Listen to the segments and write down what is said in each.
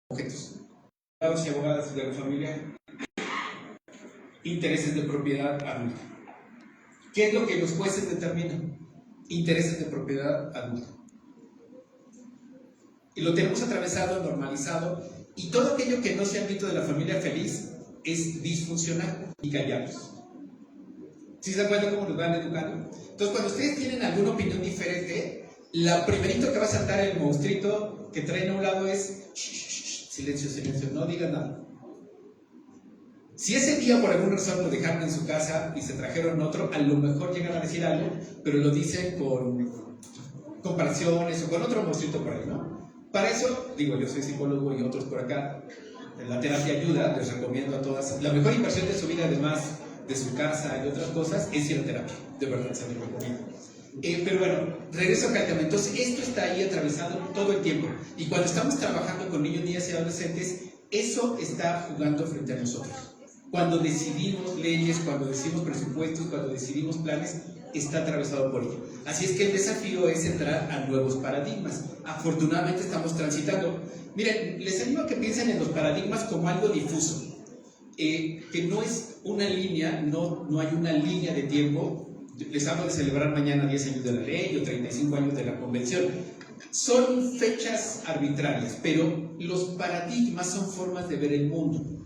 objetos. Abogados y abogadas de la familia, intereses de propiedad adulta. ¿Qué es lo que los jueces determinan? Intereses de propiedad adulta. Y lo tenemos atravesado, normalizado, y todo aquello que no sea ámbito de la familia feliz es disfuncional y callados. ¿Sí se acuerdan cómo nos van educando? Entonces, cuando ustedes tienen alguna opinión diferente, lo primerito que va a saltar el monstruito que traen a un lado es silencio, silencio, no digan nada. Si ese día por alguna razón lo dejaron en su casa y se trajeron otro, a lo mejor llegan a decir algo, pero lo dicen con comparaciones o con otro monstruito por ahí, ¿no? Para eso, digo, yo soy psicólogo y otros por acá, la terapia ayuda, les recomiendo a todas. La mejor inversión de su vida, además de su casa y otras cosas, es ir a terapia, de verdad se lo recomiendo. Pero bueno, regreso acá al tema. Entonces, esto está ahí atravesado todo el tiempo. Y cuando estamos trabajando con niños, niñas y adolescentes, eso está jugando frente a nosotros. Cuando decidimos leyes, cuando decidimos presupuestos, cuando decidimos planes, está atravesado por ello. Así es que el desafío es entrar a nuevos paradigmas. Afortunadamente estamos transitando. Miren, les animo a que piensen en los paradigmas como algo difuso. Que no es una línea, no hay una línea de tiempo. Les hablo de celebrar mañana 10 años de la ley o 35 años de la convención. Son fechas arbitrarias, pero los paradigmas son formas de ver el mundo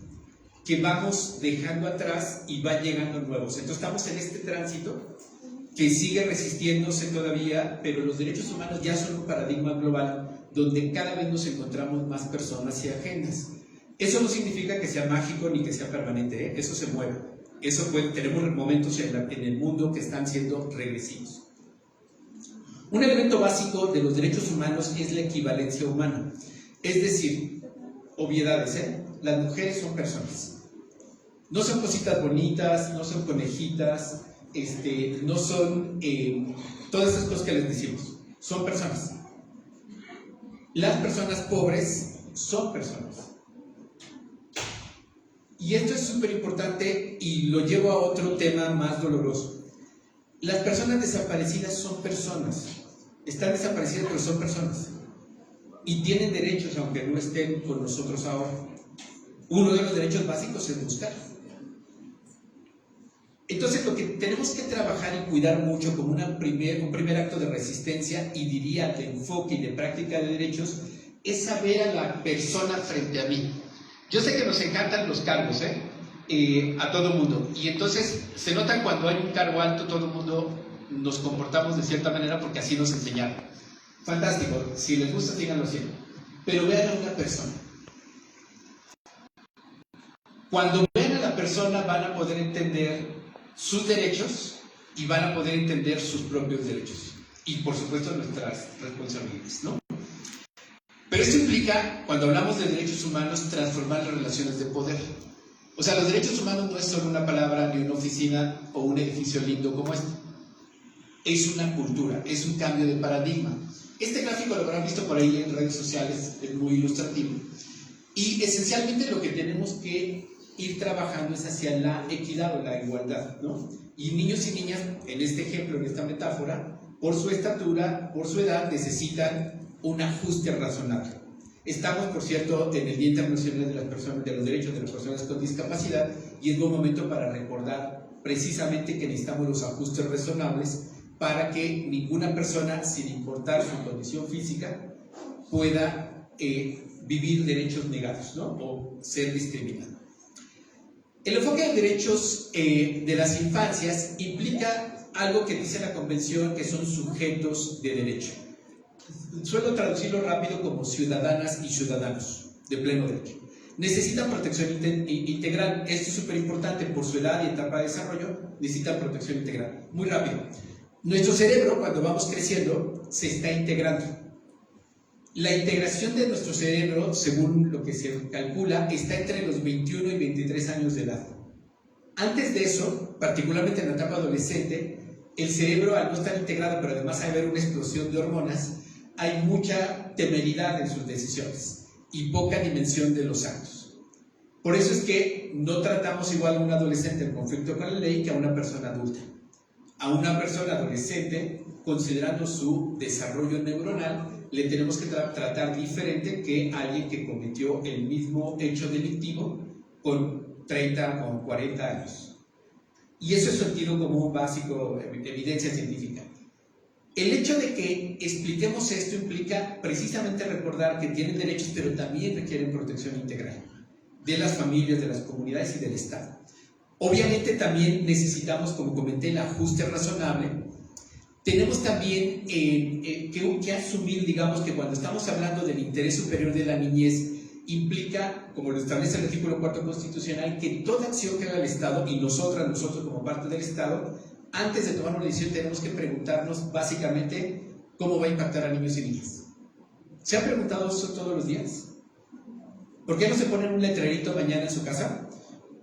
que vamos dejando atrás y va llegando nuevos. Entonces estamos en este tránsito que sigue resistiéndose todavía, pero los derechos humanos ya son un paradigma global donde cada vez nos encontramos más personas y agendas. Eso no significa que sea mágico ni que sea permanente, ¿eh? Eso se mueve. Eso tenemos momentos en el mundo que están siendo regresivos. Un elemento básico de los derechos humanos es la equivalencia humana. Es decir, obviedades, las mujeres son personas. No son cositas bonitas, no son conejitas, no son todas esas cosas que les decimos. Son personas. Las personas pobres son personas. Y esto es súper importante y lo llevo a otro tema más doloroso. Las personas desaparecidas son personas. Están desaparecidas, pero son personas. Y tienen derechos, aunque no estén con nosotros ahora. Uno de los derechos básicos es buscar. Entonces, lo que tenemos que trabajar y cuidar mucho como un primer acto de resistencia y diría de enfoque y de práctica de derechos es saber a la persona frente a mí. Yo sé que nos encantan los cargos, a todo mundo. Y entonces se nota cuando hay un cargo alto, todo el mundo nos comportamos de cierta manera porque así nos enseñaron. Fantástico, si les gusta, díganlo siempre. Pero vean a una persona. Cuando vean a la persona van a poder entender sus derechos y van a poder entender sus propios derechos. Y por supuesto nuestras responsabilidades, ¿no? Pero esto implica, cuando hablamos de derechos humanos, transformar las relaciones de poder. O sea, los derechos humanos no es solo una palabra, ni una oficina o un edificio lindo como este. Es una cultura, es un cambio de paradigma. Este gráfico lo habrán visto por ahí en redes sociales, es muy ilustrativo. Y esencialmente lo que tenemos que ir trabajando es hacia la equidad o la igualdad, ¿no? Y niños y niñas, en este ejemplo, en esta metáfora, por su estatura, por su edad, necesitan un ajuste razonable. Estamos, por cierto, en el Día Internacional de los Derechos de las Personas con Discapacidad y es buen momento para recordar precisamente que necesitamos los ajustes razonables para que ninguna persona, sin importar su condición física, pueda vivir derechos negados, ¿no? O ser discriminado. El enfoque de derechos de las infancias implica algo que dice la Convención, que son sujetos de derecho. Suelo traducirlo rápido como ciudadanas y ciudadanos de pleno derecho. Necesitan protección integral. Esto es súper importante por su edad y etapa de desarrollo. Necesitan protección integral. Muy rápido. Nuestro cerebro, cuando vamos creciendo, se está integrando. La integración de nuestro cerebro, según lo que se calcula, está entre los 21 y 23 años de edad. Antes de eso, particularmente en la etapa adolescente, el cerebro, al no estar integrado, pero además hay haber una explosión de hormonas, hay mucha temeridad en sus decisiones y poca dimensión de los actos. Por eso es que no tratamos igual a un adolescente en conflicto con la ley que a una persona adulta. A una persona adolescente, considerando su desarrollo neuronal, le tenemos que tratar diferente que alguien que cometió el mismo hecho delictivo con 30 o 40 años. Y eso es sentido común básico, evidencia científica. El hecho de que expliquemos esto implica precisamente recordar que tienen derechos, pero también requieren protección integral de las familias, de las comunidades y del Estado. Obviamente también necesitamos, como comenté, el ajuste razonable. Tenemos también que asumir, digamos, que cuando estamos hablando del interés superior de la niñez, implica, como lo establece el artículo 4 constitucional, que toda acción que haga el Estado, y nosotros como parte del Estado, antes de tomar una decisión tenemos que preguntarnos básicamente cómo va a impactar a niños y niñas. ¿Se han preguntado eso todos los días? ¿Por qué no se ponen un letrerito mañana en su casa,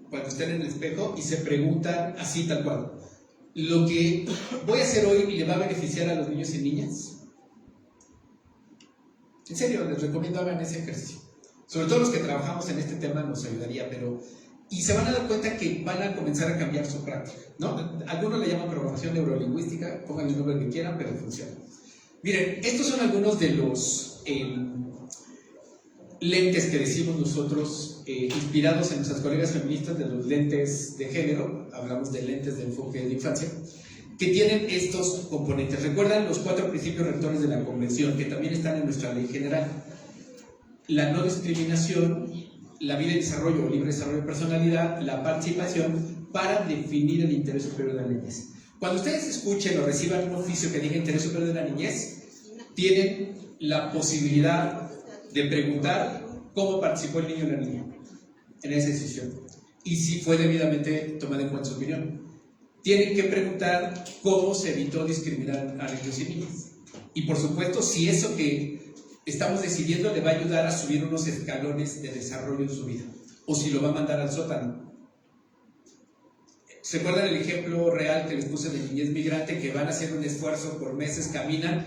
cuando estén en el espejo, y se preguntan así tal cual: ¿lo que voy a hacer hoy le va a beneficiar a los niños y niñas? En serio, les recomiendo hagan ese ejercicio. Sobre todo los que trabajamos en este tema nos ayudaría, y se van a dar cuenta que van a comenzar a cambiar su práctica, ¿no? Algunos le llaman programación neurolingüística, pongan el nombre que quieran, pero funciona. Miren, estos son algunos de los lentes que decimos nosotros, inspirados en nuestras colegas feministas de los lentes de género, hablamos de lentes de enfoque de infancia, que tienen estos componentes. Recuerdan los 4 principios rectores de la Convención, que también están en nuestra ley general: la no discriminación, la vida y desarrollo o libre desarrollo de personalidad, la participación, para definir el interés superior de la niñez. Cuando ustedes escuchen o reciban un oficio que diga interés superior de la niñez, tienen la posibilidad de preguntar cómo participó el niño o la niña en esa decisión y si fue debidamente tomada en cuenta su opinión. Tienen que preguntar cómo se evitó discriminar a niños y niñas. Y por supuesto, si eso que estamos decidiendo le va a ayudar a subir unos escalones de desarrollo en su vida, o si lo va a mandar al sótano. ¿Se acuerdan el ejemplo real que les puse de niñez migrante, que van haciendo un esfuerzo por meses, caminan,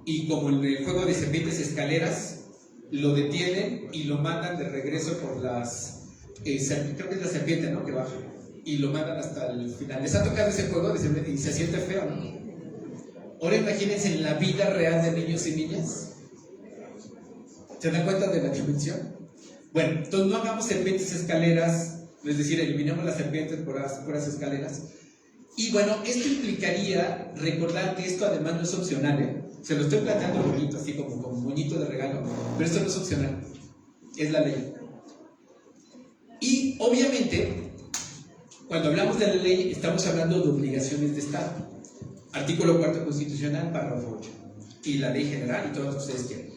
y como en el juego de serpientes escaleras, lo detienen y lo mandan de regreso por las creo que es la serpiente, ¿no?, que baja, y lo mandan hasta el final? ¿Les ha tocado ese juego de serpiente y se siente feo, no? Ahora imagínense en la vida real de niños y niñas. ¿Se dan cuenta de la dimensión? Bueno, entonces no hagamos serpientes escaleras, es decir, eliminemos las serpientes por las escaleras. Y bueno, esto implicaría recordar que esto además no es opcional, ¿eh? Se lo estoy planteando bonito, así como moñito de regalo, pero esto no es opcional, es la ley. Y obviamente, cuando hablamos de la ley, estamos hablando de obligaciones de Estado. Artículo 4 constitucional, párrafo 8. Y la ley general y todo lo que ustedes quieran.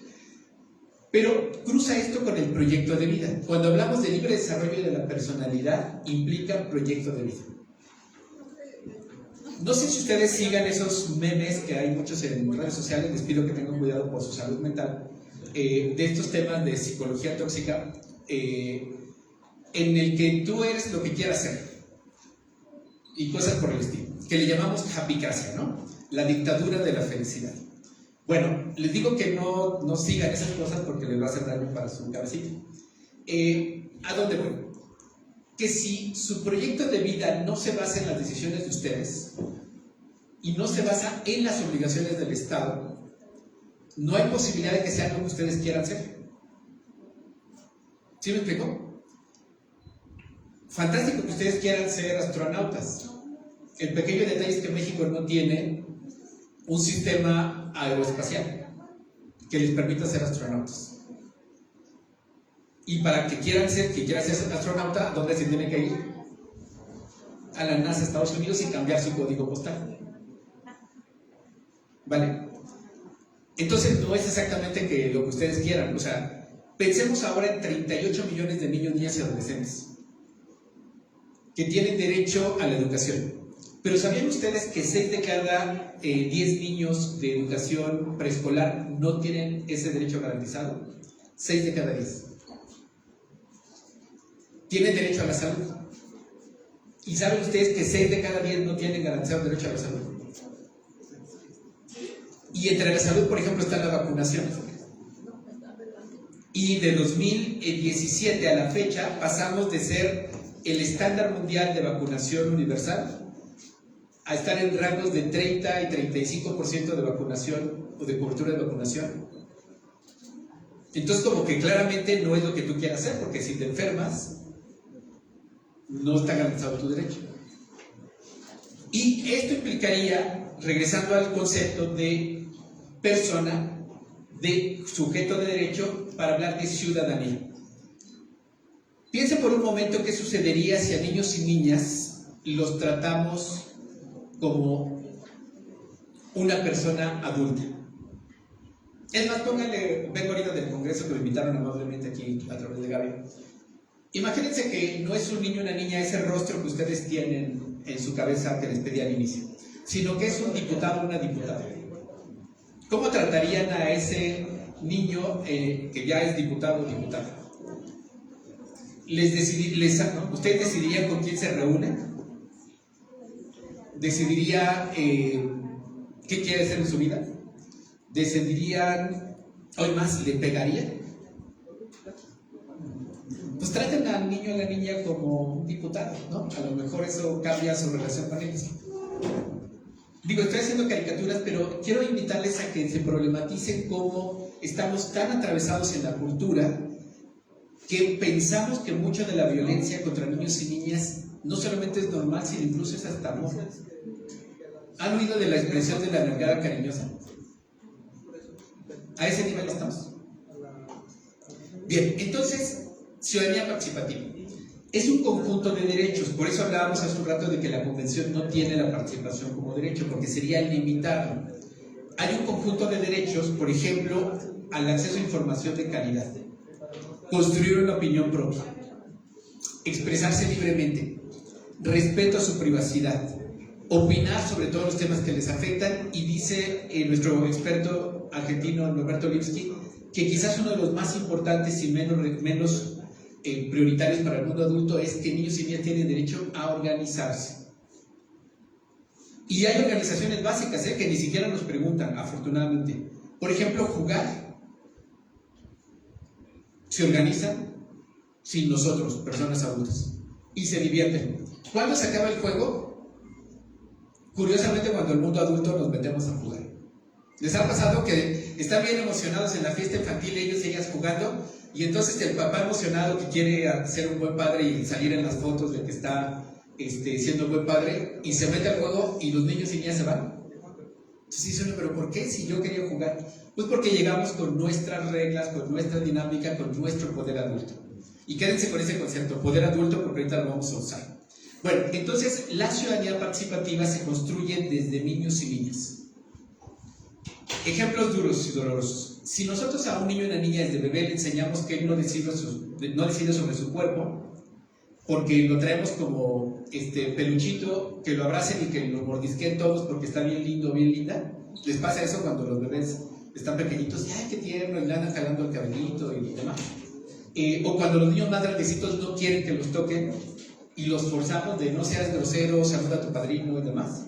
Pero cruza esto con el proyecto de vida. Cuando hablamos de libre desarrollo de la personalidad, implica proyecto de vida. No sé si ustedes sigan esos memes que hay muchos en redes sociales, les pido que tengan cuidado por su salud mental, de estos temas de psicología tóxica, en el que tú eres lo que quieras ser, y cosas por el estilo, que le llamamos japicracia, ¿no? La dictadura de la felicidad. Bueno, les digo que no sigan esas cosas porque les va a hacer daño para su cabecita. ¿A dónde voy? Que si su proyecto de vida no se basa en las decisiones de ustedes y no se basa en las obligaciones del Estado, no hay posibilidad de que sea lo que ustedes quieran ser. ¿Sí me explico? Fantástico que ustedes quieran ser astronautas. El pequeño detalle es que México no tiene un sistema aeroespacial que les permita ser astronautas. Y para que quieran ser astronauta, ¿dónde se tienen que ir? A la NASA, Estados Unidos, y cambiar su código postal. Vale. Entonces no es exactamente que lo que ustedes quieran. O sea, pensemos ahora en 38 millones de niños, niñas y adolescentes que tienen derecho a la educación. Pero ¿sabían ustedes que 6 de cada 10 niños de educación preescolar no tienen ese derecho garantizado? 6 de cada 10. Tienen derecho a la salud. ¿Y saben ustedes que 6 de cada 10 no tienen garantizado el derecho a la salud? Y entre la salud, por ejemplo, está la vacunación. Y de 2017 a la fecha pasamos de ser el estándar mundial de vacunación universal a estar en rangos de 30 y 35% de vacunación o de cobertura de vacunación Entonces como que claramente no es lo que tú quieras hacer, porque si te enfermas, no está garantizado tu derecho. Y esto implicaría, regresando al concepto de persona, de sujeto de derecho, para hablar de ciudadanía. Piensen por un momento qué sucedería si a niños y niñas los tratamos como una persona adulta. Es más, pónganle, vengo ahorita del Congreso que me invitaron amablemente aquí a través de Gaby. Imagínense que no es un niño o una niña ese rostro que ustedes tienen en su cabeza que les pedí al inicio, sino que es un diputado o una diputada. ¿Cómo tratarían a ese niño que ya es diputado o diputada? ¿Ustedes decidirían con quién se reúnen? ¿Decidiría qué quiere hacer en su vida? ¿Decidirían, hoy más, le pegarían? Pues traten al niño o a la niña como un diputado, ¿no? A lo mejor eso cambia su relación con ellos. Digo, estoy haciendo caricaturas, pero quiero invitarles a que se problematicen cómo estamos tan atravesados en la cultura que pensamos que mucho de la violencia contra niños y niñas no solamente es normal, sino incluso es hasta amor. ¿Han oído de la expresión de la nalgada cariñosa? ¿A ese nivel estamos? Bien, entonces, ciudadanía participativa es un conjunto de derechos. Por eso hablábamos hace un rato de que la convención no tiene la participación como derecho, porque sería limitado. Hay un conjunto de derechos, por ejemplo, al acceso a información de calidad, construir una opinión propia, expresarse libremente, respeto a su privacidad, opinar sobre todos los temas que les afectan. Y dice nuestro experto argentino Norberto Lipski que quizás uno de los más importantes y menos prioritarios para el mundo adulto es que niños y niñas tienen derecho a organizarse. Y hay organizaciones básicas que ni siquiera nos preguntan, afortunadamente. Por ejemplo, jugar. Se organizan sin nosotros, personas adultas, y se divierten. ¿Cuándo se acaba el juego? Curiosamente, cuando el mundo adulto nos metemos a jugar. ¿Les ha pasado que están bien emocionados en la fiesta infantil, ellos y ellas jugando, y entonces el papá emocionado que quiere ser un buen padre y salir en las fotos de que está siendo un buen padre, y se mete al juego y los niños y niñas se van? Entonces dicen, pero ¿por qué si yo quería jugar? Pues porque llegamos con nuestras reglas, con nuestra dinámica, con nuestro poder adulto. Y quédense con ese concepto, poder adulto, porque ahorita lo vamos a usar. Bueno, entonces la ciudadanía participativa se construye desde niños y niñas. Ejemplos duros y dolorosos. Si nosotros a un niño y una niña desde bebé le enseñamos que él no decide sobre su cuerpo, porque lo traemos como peluchito, que lo abracen y que lo mordisquen todos porque está bien lindo, bien linda. ¿Les pasa eso cuando los bebés están pequeñitos? Y ¡ay, qué tierno! Y le andan jalando el cabellito y demás. O cuando los niños más grandecitos no quieren que los toquen y los forzamos de no seas grosero, saluda a tu padrino y demás.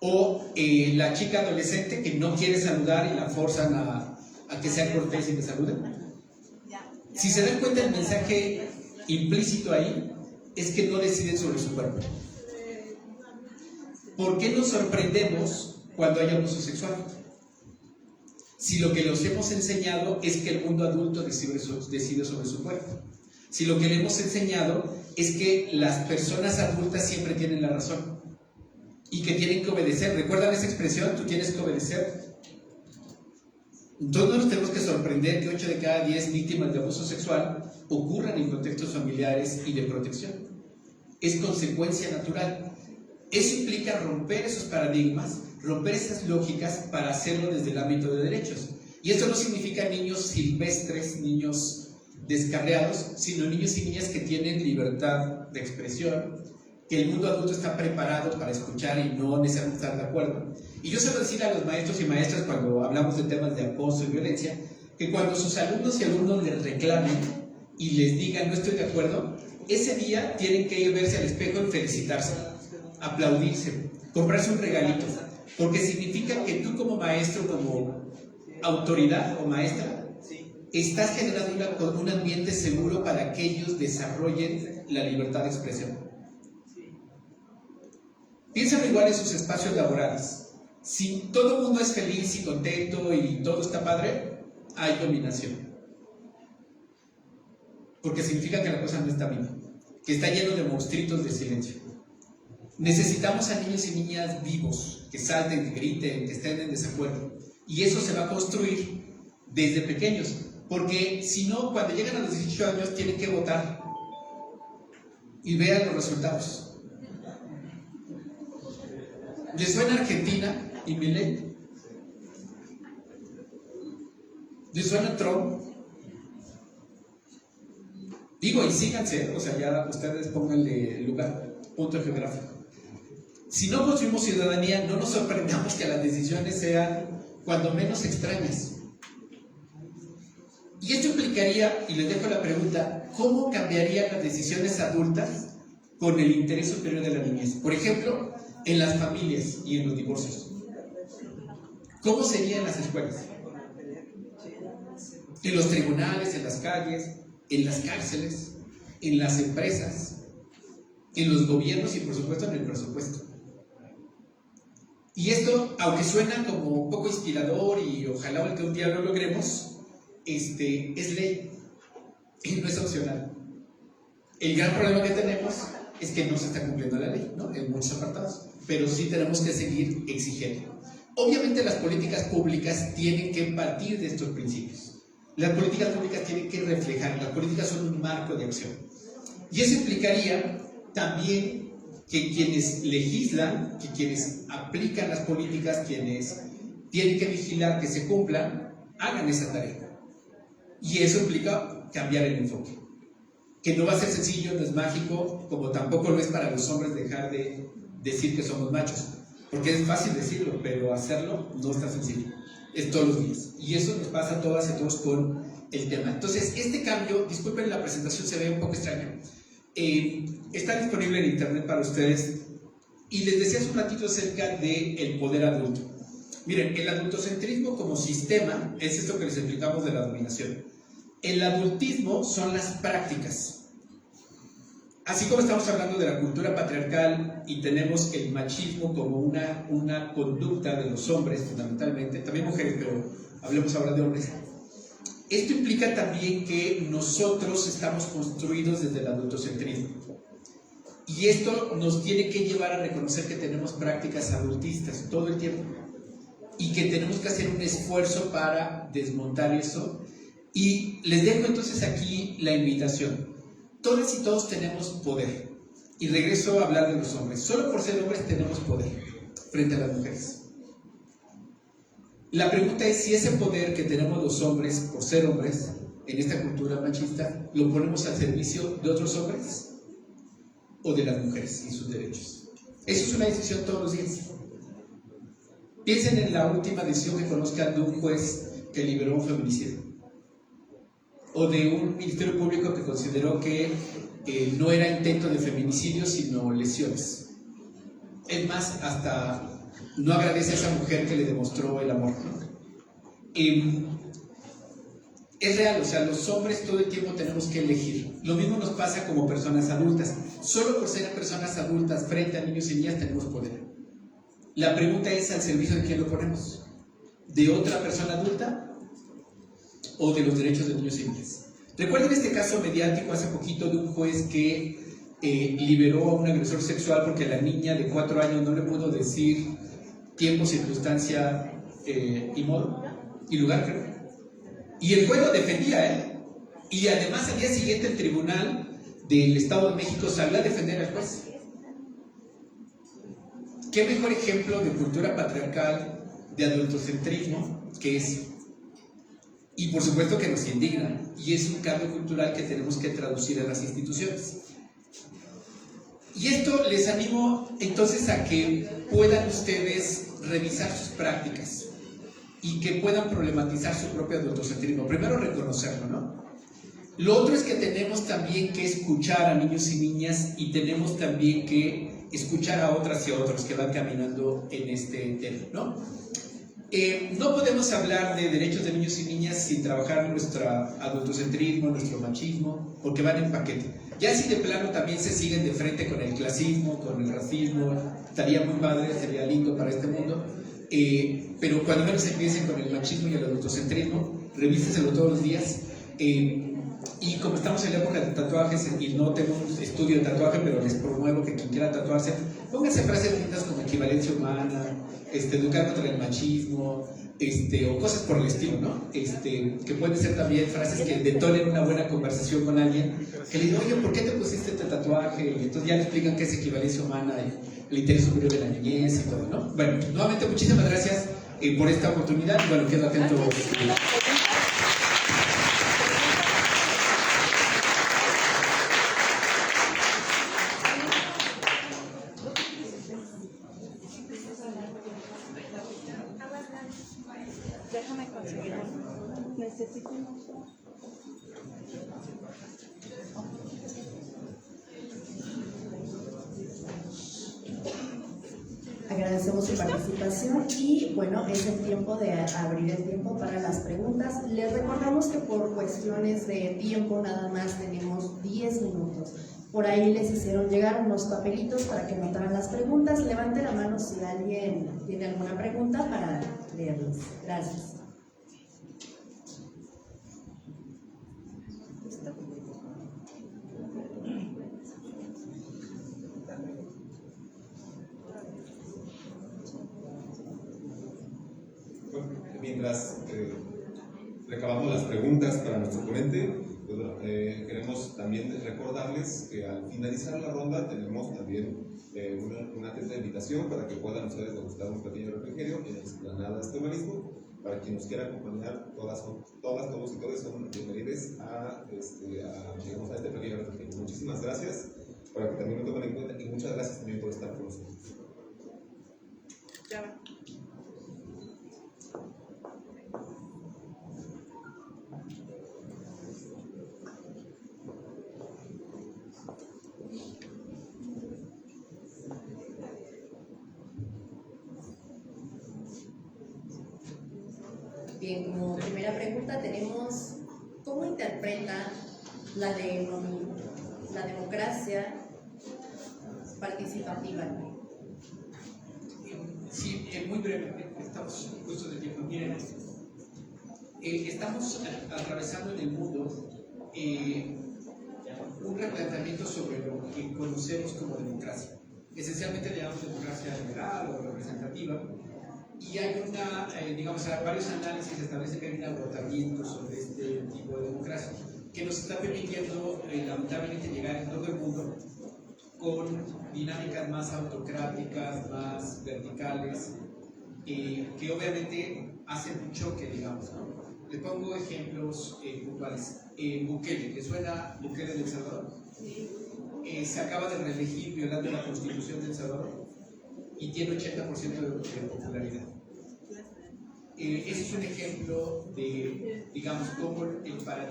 O la chica adolescente que no quiere saludar y la forzan a que sea cortés y que saluden. Si se dan cuenta, el mensaje implícito ahí es que no deciden sobre su cuerpo. ¿Por qué nos sorprendemos cuando hay abuso sexual? Si lo que les hemos enseñado es que el mundo adulto decide sobre su cuerpo. Si lo que le hemos enseñado es que las personas adultas siempre tienen la razón y que tienen que obedecer. ¿Recuerdan esa expresión? Tú tienes que obedecer. Entonces no nos tenemos que sorprender que 8 de cada 10 víctimas de abuso sexual ocurran en contextos familiares y de protección. Es consecuencia natural. Eso implica romper esos paradigmas, romper esas lógicas para hacerlo desde el ámbito de derechos. Y esto no significa niños silvestres, niños descarriados, sino niños y niñas que tienen libertad de expresión, que el mundo adulto está preparado para escuchar y no necesariamente estar de acuerdo. Y yo suelo decir a los maestros y maestras cuando hablamos de temas de acoso y violencia, que cuando sus alumnos y alumnos les reclamen y les digan no estoy de acuerdo, ese día tienen que ir verse al espejo y felicitarse, aplaudirse, comprarse un regalito, porque significa que tú como maestro, como autoridad o maestra, estás generando un ambiente seguro para que ellos desarrollen la libertad de expresión. Piénsalo igual en sus espacios laborales. Si todo el mundo es feliz y contento y todo está padre, hay dominación. Porque significa que la cosa no está viva, que está lleno de monstruitos de silencio. Necesitamos a niños y niñas vivos, que salten, que griten, que estén en desacuerdo. Y eso se va a construir desde pequeños, porque si no, cuando llegan a los 18 años tienen que votar y vean los resultados. ¿Les suena Argentina y Milei? ¿Les suena Trump? Digo, y síganse, o sea, ya ustedes pónganle lugar, punto geográfico. Si no construimos ciudadanía, no nos sorprendamos que las decisiones sean cuando menos extrañas. Y esto implicaría, y les dejo la pregunta, ¿cómo cambiarían las decisiones adultas con el interés superior de la niñez? Por ejemplo, en las familias y en los divorcios. ¿Cómo serían las escuelas? En los tribunales, en las calles, en las cárceles, en las empresas, en los gobiernos y por supuesto en el presupuesto. Y esto, aunque suena como un poco inspirador y ojalá que un día lo logremos, es ley y no es opcional. El gran problema que tenemos es que no se está cumpliendo la ley, ¿no? En muchos apartados, pero sí tenemos que seguir exigiendo. Obviamente las políticas públicas tienen que partir de estos principios. Las políticas públicas tienen que reflejar, las políticas son un marco de acción. Y eso implicaría también que quienes legislan, que quienes aplican las políticas, quienes tienen que vigilar que se cumplan, hagan esa tarea. Y eso implica cambiar el enfoque. Que no va a ser sencillo, no es mágico, como tampoco lo es para los hombres dejar de decir que somos machos. Porque es fácil decirlo, pero hacerlo no está sencillo. Es todos los días. Y eso nos pasa a todas y a todos con el tema. Entonces, este cambio, disculpen, la presentación se ve un poco extraña. Está disponible en internet para ustedes. Y les decía hace un ratito acerca del poder adulto. Miren, el adultocentrismo como sistema es esto que les explicamos de la dominación. El adultismo son las prácticas. Así como estamos hablando de la cultura patriarcal y tenemos el machismo como una conducta de los hombres fundamentalmente, también mujeres, pero hablemos ahora de hombres. Esto implica también que nosotros estamos construidos desde el adultocentrismo. Y esto nos tiene que llevar a reconocer que tenemos prácticas adultistas todo el tiempo. Y que tenemos que hacer un esfuerzo para desmontar eso. Y les dejo entonces aquí la invitación. Todas y todos tenemos poder. Y regreso a hablar de los hombres. Solo por ser hombres tenemos poder frente a las mujeres. La pregunta es si ese poder que tenemos los hombres por ser hombres en esta cultura machista lo ponemos al servicio de otros hombres o de las mujeres y sus derechos. Eso es una decisión todos los días. Piensen en la última decisión que conozcan de un juez que liberó un feminicidio o de un ministerio público que consideró que no era intento de feminicidio sino lesiones. Es más, hasta no agradece a esa mujer que le demostró el amor, ¿no? Es real, o sea, los hombres todo el tiempo tenemos que elegir. Lo mismo nos pasa como personas adultas. Solo por ser personas adultas frente a niños y niñas tenemos poder. La pregunta es al servicio de quién lo ponemos, de otra persona adulta o de los derechos de niños y niñas. Recuerden este caso mediático hace poquito de un juez que liberó a un agresor sexual porque a la niña de 4 años no le pudo decir tiempo, circunstancia y modo y lugar, creo. Y el juez lo defendía, y además al día siguiente el tribunal del Estado de México salió a defender al juez. ¿Qué mejor ejemplo de cultura patriarcal, de adultocentrismo que es? Y por supuesto que nos indigna, y es un cambio cultural que tenemos que traducir en las instituciones. Y esto les animo entonces a que puedan ustedes revisar sus prácticas y que puedan problematizar su propio adultocentrismo. Primero reconocerlo, ¿no? Lo otro es que tenemos también que escuchar a niños y niñas y tenemos también que escuchar a otras y a otros que van caminando en este tema, ¿no? No podemos hablar de derechos de niños y niñas sin trabajar nuestro adultocentrismo, nuestro machismo, porque van en paquete. Ya si de plano también se siguen de frente con el clasismo, con el racismo, estaría muy padre, sería lindo para este mundo, pero cuando menos empiecen con el machismo y el adultocentrismo, revísenselo todos los días. Y como estamos en la época de tatuajes y no tengo un estudio de tatuaje, pero les promuevo que quien quiera tatuarse, pónganse frases lindas como equivalencia humana, educar contra el machismo, o cosas por el estilo, ¿no? Que pueden ser también frases que detonen una buena conversación con alguien, que le digan, oye, ¿por qué te pusiste este tatuaje? Y entonces ya le explican qué es equivalencia humana, el interés superior de la niñez y todo, ¿no? Bueno, nuevamente muchísimas gracias por esta oportunidad y bueno, quedo atento. Déjame conseguir. Necesito Agradecemos su participación y bueno, es el tiempo de abrir el tiempo para las preguntas. Les recordamos que por cuestiones de tiempo nada más tenemos 10 minutos. Por ahí les hicieron llegar unos papelitos para que anotaran las preguntas. Levante la mano si alguien tiene alguna pregunta para leerlas. Gracias. Mientras recabamos las preguntas para nuestro ponente, pues, queremos también recordarles que al finalizar la ronda tenemos también una atenta invitación para que puedan ustedes degustar un pequeño refrigerio en la explanada de este organismo. Para quien nos quiera acompañar, todos y todas son bienvenidos a este pequeño refrigerio. Muchísimas gracias, para que también lo tomen en cuenta, y muchas gracias también por estar con nosotros. Ya va. Bien, como primera pregunta tenemos, ¿cómo interpreta la democracia participativa? Sí, muy breve, estamos justo de tiempo. Miren, estamos atravesando en el mundo un replanteamiento sobre lo que conocemos como democracia. Esencialmente le llamamos democracia liberal o representativa, y hay varios análisis establecen que hay un agotamiento sobre este tipo de democracia que nos está permitiendo lamentablemente llegar en todo el mundo con dinámicas más autocráticas, más verticales, que obviamente hacen un choque, digamos, ¿no? Les pongo ejemplos puntuales. Bukele, ¿le suena Bukele de El Salvador? Se acaba de reelegir violando la Constitución de El Salvador y tiene 80% de popularidad. Ese es un ejemplo de, digamos, cómo el paradigma